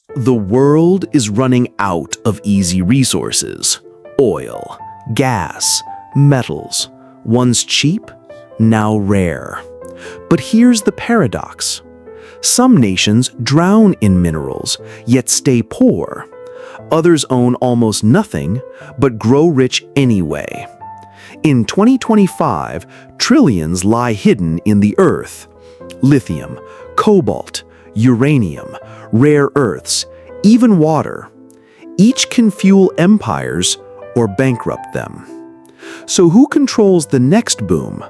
The world is running out of easy resources. Oil, gas, metals. Once cheap, now rare. But here's the paradox. Some nations drown in minerals, yet stay poor. Others own almost nothing, but grow rich anyway. In 2025, trillions lie hidden in the earth. Lithium, cobalt, uranium, rare earths, even water. Each can fuel empires or bankrupt them. So who controls the next boom?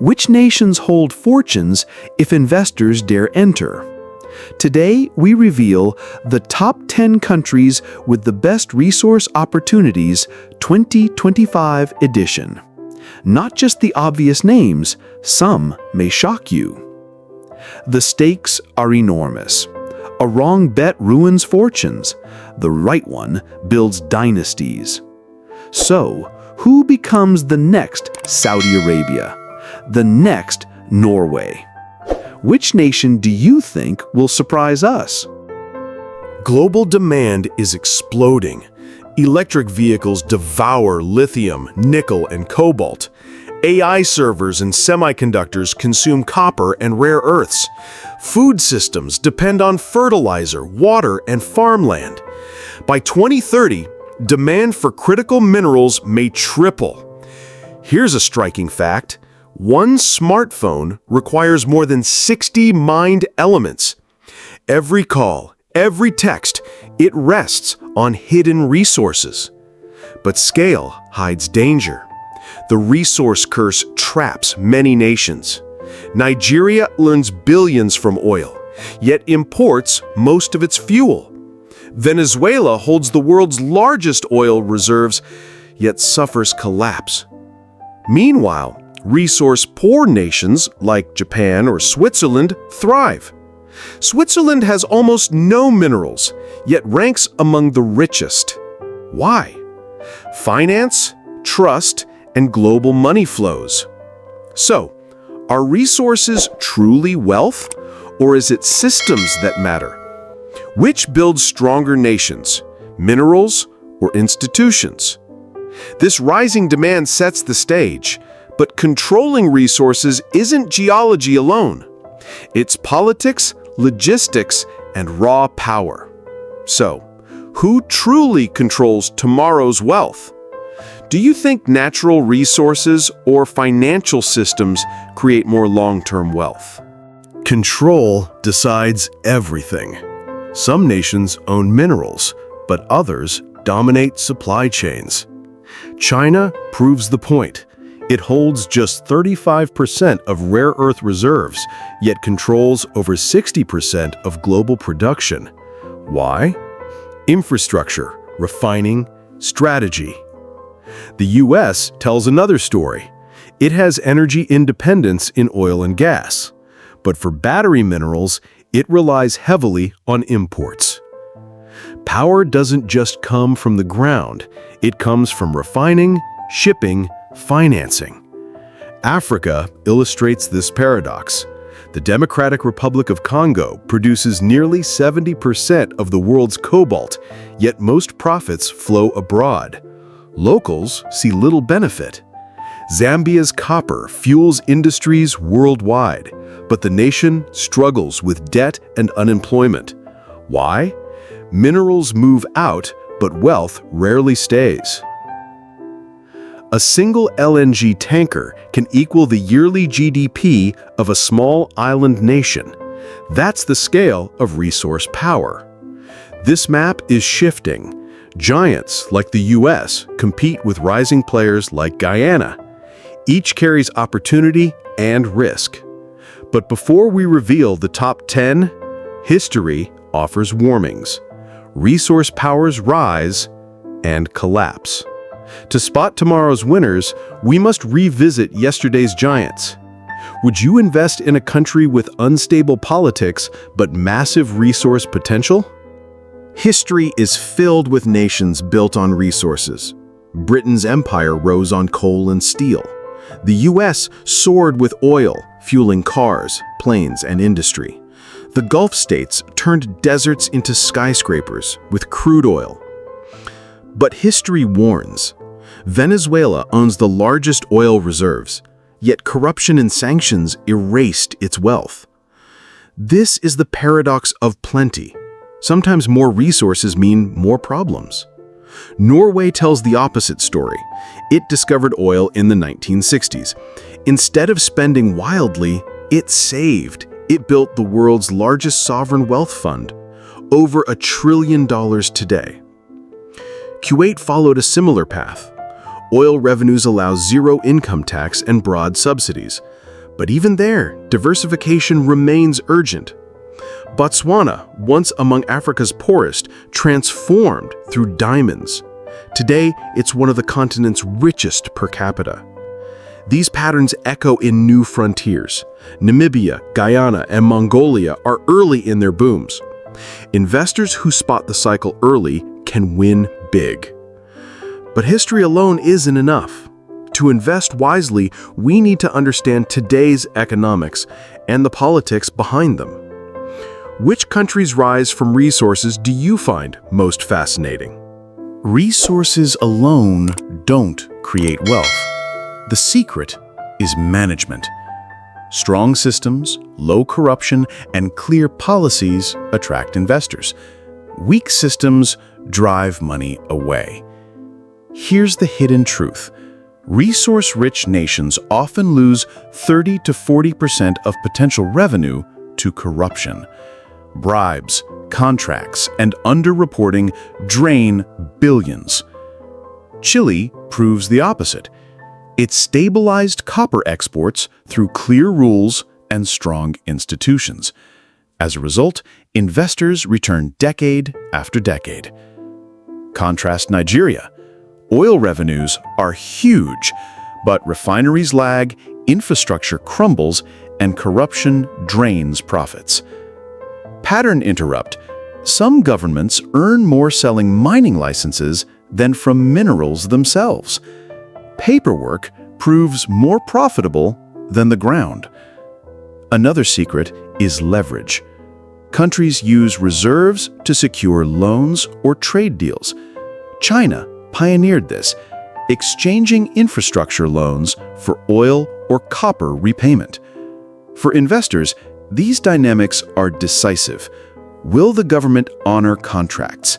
Which nations hold fortunes if investors dare enter? Today, we reveal the top 10 countries with the best resource opportunities 2025 edition. Not just the obvious names, some may shock you. The stakes are enormous. A wrong bet ruins fortunes. The right one builds dynasties. So, who becomes the next Saudi Arabia? The next Norway? Which nation do you think will surprise us? Global demand is exploding. Electric vehicles devour lithium, nickel, and cobalt. AI servers and semiconductors consume copper and rare earths. Food systems depend on fertilizer, water, and farmland. By 2030, demand for critical minerals may triple. Here's a striking fact. One smartphone requires more than 60 mined elements. Every call, every text, it rests on hidden resources. But scale hides danger. The resource curse traps many nations. Nigeria earns billions from oil, yet imports most of its fuel. Venezuela holds the world's largest oil reserves, yet suffers collapse. Meanwhile, resource-poor nations like Japan or Switzerland thrive. Switzerland has almost no minerals, yet ranks among the richest. Why? Finance, trust, and global money flows. So, are resources truly wealth, or is it systems that matter? Which builds stronger nations, minerals or institutions? This rising demand sets the stage, but controlling resources isn't geology alone. It's politics, logistics, and raw power. So, who truly controls tomorrow's wealth? Do you think natural resources or financial systems create more long-term wealth? Control decides everything. Some nations own minerals, but others dominate supply chains. China proves the point. It holds just 35% of rare earth reserves, yet controls over 60% of global production. Why? Infrastructure, refining, strategy. The US tells another story. It has energy independence in oil and gas. But for battery minerals, it relies heavily on imports. Power doesn't just come from the ground. It comes from refining, shipping, financing. Africa illustrates this paradox. The Democratic Republic of Congo produces nearly 70% of the world's cobalt, yet most profits flow abroad. Locals see little benefit. Zambia's copper fuels industries worldwide, but the nation struggles with debt and unemployment. Why? Minerals move out, but wealth rarely stays. A single LNG tanker can equal the yearly GDP of a small island nation. That's the scale of resource power. This map is shifting. Giants like the US compete with rising players like Guyana. Each carries opportunity and risk. But before we reveal the top 10, history offers warnings. Resource powers rise and collapse. To spot tomorrow's winners, we must revisit yesterday's giants. Would you invest in a country with unstable politics but massive resource potential? History is filled with nations built on resources. Britain's empire rose on coal and steel. The US soared with oil, fueling cars, planes, and industry. The Gulf states turned deserts into skyscrapers with crude oil. But history warns. Venezuela owns the largest oil reserves, yet corruption and sanctions erased its wealth. This is the paradox of plenty. Sometimes more resources mean more problems. Norway tells the opposite story. It discovered oil in the 1960s. Instead of spending wildly, it saved. It built the world's largest sovereign wealth fund, over $1 trillion today. Kuwait followed a similar path. Oil revenues allow zero income tax and broad subsidies. But even there, diversification remains urgent. Botswana, once among Africa's poorest, transformed through diamonds. Today, it's one of the continent's richest per capita. These patterns echo in new frontiers. Namibia, Guyana, and Mongolia are early in their booms. Investors who spot the cycle early can win big. But history alone isn't enough. To invest wisely, we need to understand today's economics and the politics behind them. Which countries' rise from resources do you find most fascinating? Resources alone don't create wealth. The secret is management. Strong systems, low corruption, and clear policies attract investors. Weak systems drive money away. Here's the hidden truth. Resource-rich nations often lose 30 to 40% of potential revenue to corruption. Bribes, contracts, and underreporting drain billions. Chile proves the opposite. It stabilized copper exports through clear rules and strong institutions. As a result, investors return decade after decade. Contrast Nigeria. Oil revenues are huge, but refineries lag, infrastructure crumbles, and corruption drains profits. Pattern interrupt. Some governments earn more selling mining licenses than from minerals themselves. Paperwork proves more profitable than the ground. Another secret is leverage. Countries use reserves to secure loans or trade deals. China pioneered this, exchanging infrastructure loans for oil or copper repayment. For investors, these dynamics are decisive. Will the government honor contracts?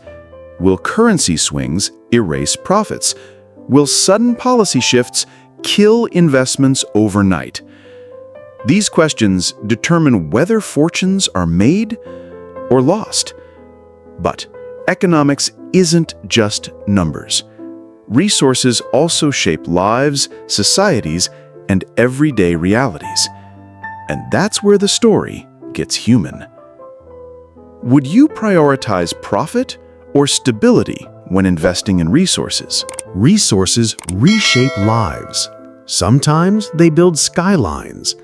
Will currency swings erase profits? Will sudden policy shifts kill investments overnight? These questions determine whether fortunes are made or lost. But economics isn't just numbers. Resources also shape lives, societies, and everyday realities. And that's where the story gets human. Would you prioritize profit or stability when investing in resources? Resources reshape lives. Sometimes they build skylines.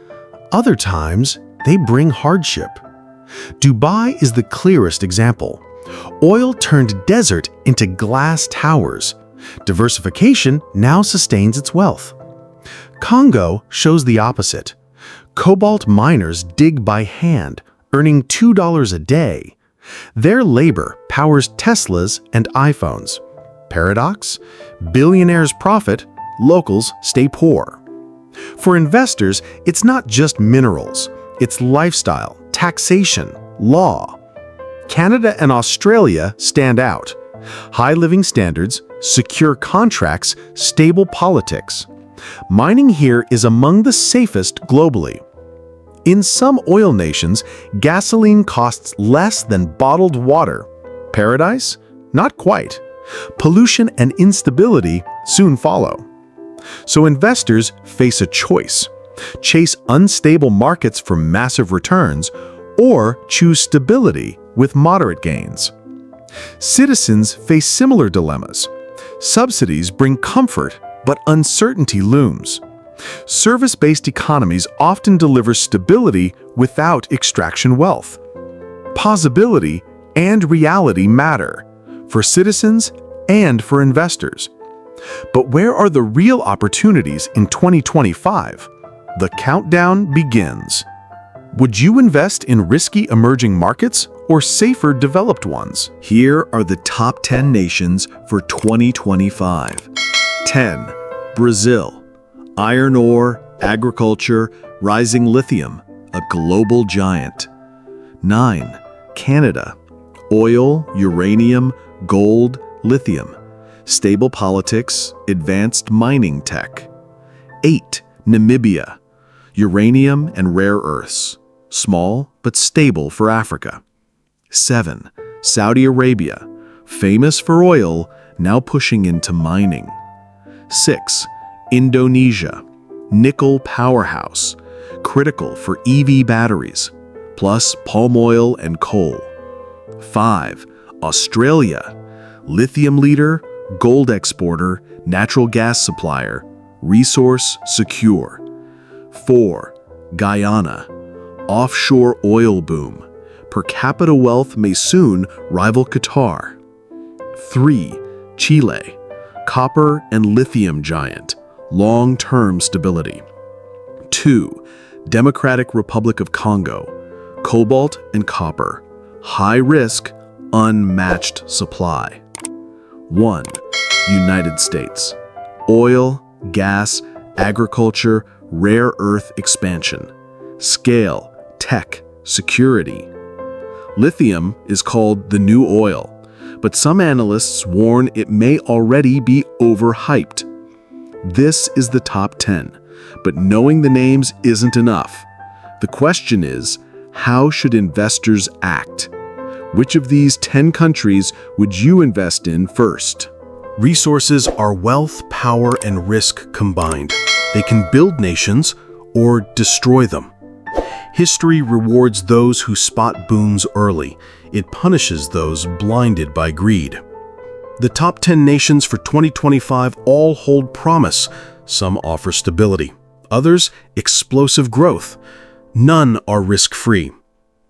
Other times, they bring hardship. Dubai is the clearest example. Oil turned desert into glass towers. Diversification now sustains its wealth. Congo shows the opposite. Cobalt miners dig by hand, earning $2 a day. Their labor powers Teslas and iPhones. Paradox? Billionaires profit, locals stay poor. For investors, it's not just minerals. It's lifestyle, taxation, law. Canada and Australia stand out. High living standards, secure contracts, stable politics. Mining here is among the safest globally. In some oil nations, gasoline costs less than bottled water. Paradise? Not quite. Pollution and instability soon follow. So investors face a choice: chase unstable markets for massive returns, or choose stability with moderate gains. Citizens face similar dilemmas. Subsidies bring comfort, but uncertainty looms. Service-based economies often deliver stability without extraction wealth. Possibility and reality matter, for citizens and for investors. But where are the real opportunities in 2025? The countdown begins. Would you invest in risky emerging markets or safer developed ones? Here are the top 10 nations for 2025. 10. Brazil. Iron ore, agriculture, rising lithium, a global giant. 9. Canada. Oil, uranium, gold, lithium. Stable politics, advanced mining tech. 8. Namibia. Uranium and rare earths. Small but stable for Africa. 7. Saudi Arabia. Famous for oil, now pushing into mining. 6. Indonesia. Nickel powerhouse. Critical for EV batteries. Plus palm oil and coal. 5. Australia. Lithium leader, gold exporter, natural gas supplier. Resource secure. 4. Guyana. Offshore oil boom. Per capita wealth may soon rival Qatar. 3. Chile. Copper and lithium giant. Long-term stability. 2. Democratic Republic of Congo. Cobalt and copper. High risk, unmatched supply. 1. United States. Oil, gas, agriculture, rare earth expansion. Scale, tech, security. Lithium is called the new oil, but some analysts warn it may already be overhyped. This is the top 10, but knowing the names isn't enough. The question is, how should investors act? Which of these 10 countries would you invest in first? Resources are wealth, power, and risk combined. They can build nations or destroy them. History rewards those who spot booms early. It punishes those blinded by greed. The top 10 nations for 2025 all hold promise. Some offer stability. Others, explosive growth. None are risk-free.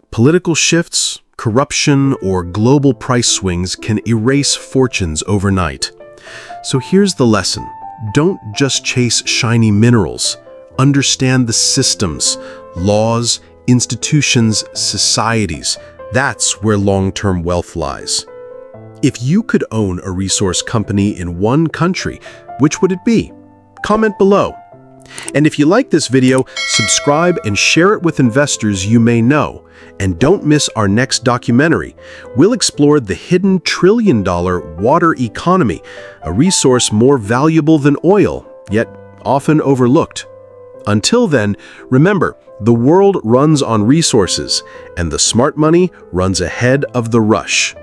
Political shifts, corruption, or global price swings can erase fortunes overnight. So here's the lesson. Don't just chase shiny minerals. Understand the systems, laws, institutions, societies. That's where long-term wealth lies. If you could own a resource company in one country, which would it be? Comment below. And if you like this video, subscribe and share it with investors you may know. And don't miss our next documentary. We'll explore the hidden trillion-dollar water economy, a resource more valuable than oil, yet often overlooked. Until then, remember, the world runs on resources, and the smart money runs ahead of the rush.